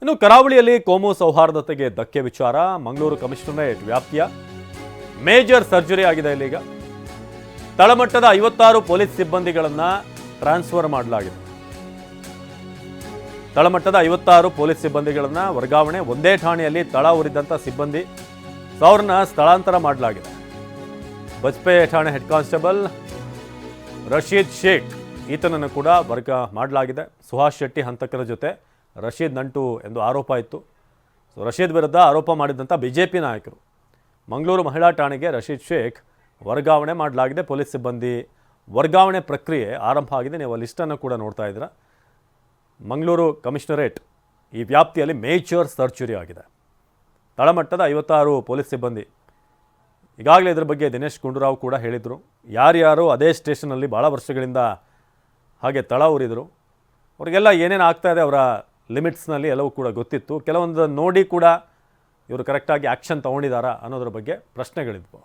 ಇನ್ನು ಕರಾವಳಿಯಲ್ಲಿ ಕೋಮು ಸೌಹಾರ್ದತೆಗೆ ಧಕ್ಕೆ ವಿಚಾರ. ಮಂಗಳೂರು ಕಮಿಷನರೇಟ್ ವ್ಯಾಪ್ತಿಯ ಮೇಜರ್ ಸರ್ಜರಿ ಆಗಿದೆ. ಇಲ್ಲೀಗ ತಳಮಟ್ಟದ 56 ಪೊಲೀಸ್ ಸಿಬ್ಬಂದಿಗಳನ್ನು ಟ್ರಾನ್ಸ್ಫರ್ ಮಾಡಲಾಗಿದೆ. ತಳಮಟ್ಟದ 56 ಪೊಲೀಸ್ ಸಿಬ್ಬಂದಿಗಳನ್ನು ವರ್ಗಾವಣೆ. ಒಂದೇ ಠಾಣೆಯಲ್ಲಿ ತಳ ಉರಿದಂಥ ಸಿಬ್ಬಂದಿ ಅವ್ರನ್ನ ಸ್ಥಳಾಂತರ ಮಾಡಲಾಗಿದೆ. ಬಜ್ಪೆ ಠಾಣೆ ಹೆಡ್ ಕಾನ್ಸ್ಟೇಬಲ್ ರಶೀದ್ ಶೇಖ್ ಈತನನ್ನು ಕೂಡ ವರ್ಗ ಮಾಡಲಾಗಿದೆ. ಸುಹಾಸ್ ಶೆಟ್ಟಿ ಹಂತಕರ ಜೊತೆ ರಶೀದ್ ನಂಟು ಎಂದು ಆರೋಪ ಇತ್ತು. ರಶೀದ್ ವಿರುದ್ಧ ಆರೋಪ ಮಾಡಿದಂಥ ಬಿಜೆಪಿ ನಾಯಕರು. ಮಂಗಳೂರು ಮಹಿಳಾ ಠಾಣೆಗೆ ರಶೀದ್ ಶೇಖ್ ವರ್ಗಾವಣೆ ಮಾಡಲಾಗಿದೆ. ಪೊಲೀಸ್ ಸಿಬ್ಬಂದಿ ವರ್ಗಾವಣೆ ಪ್ರಕ್ರಿಯೆ ಆರಂಭ ಆಗಿದೆ. ನೀವು ಲಿಸ್ಟನ್ನು ಕೂಡ ನೋಡ್ತಾ ಇದ್ದೀರಾ. ಮಂಗಳೂರು ಕಮಿಷನರೇಟ್ ಈ ವ್ಯಾಪ್ತಿಯಲ್ಲಿ ಮೇಜರ್ ಸರ್ಜರಿ ಆಗಿದೆ. ತಳಮಟ್ಟದ 56 ಪೊಲೀಸ್ ಸಿಬ್ಬಂದಿ. ಈಗಾಗಲೇ ಇದರ ಬಗ್ಗೆ ದಿನೇಶ್ ಗುಂಡೂರಾವ್ ಕೂಡ ಹೇಳಿದರು. ಯಾರ್ಯಾರು ಅದೇ ಸ್ಟೇಷನಲ್ಲಿ ಭಾಳ ವರ್ಷಗಳಿಂದ ಹಾಗೆ ತಳ ಉರಿದರು, ಅವರಿಗೆಲ್ಲ ಏನೇನು ಆಗ್ತಾಯಿದೆ ಅವರ ಲಿಮಿಟ್ಸ್ನಲ್ಲಿ ಎಲ್ಲವೂ ಕೂಡ ಗೊತ್ತಿತ್ತು. ಕೆಲವೊಂದು ನೋಡಿ ಕೂಡ ಇವರು ಕರೆಕ್ಟಾಗಿ ಆ್ಯಕ್ಷನ್ ತೊಗೊಂಡಿದ್ದಾರಾ ಅನ್ನೋದ್ರ ಬಗ್ಗೆ ಪ್ರಶ್ನೆಗಳಿದ್ವು.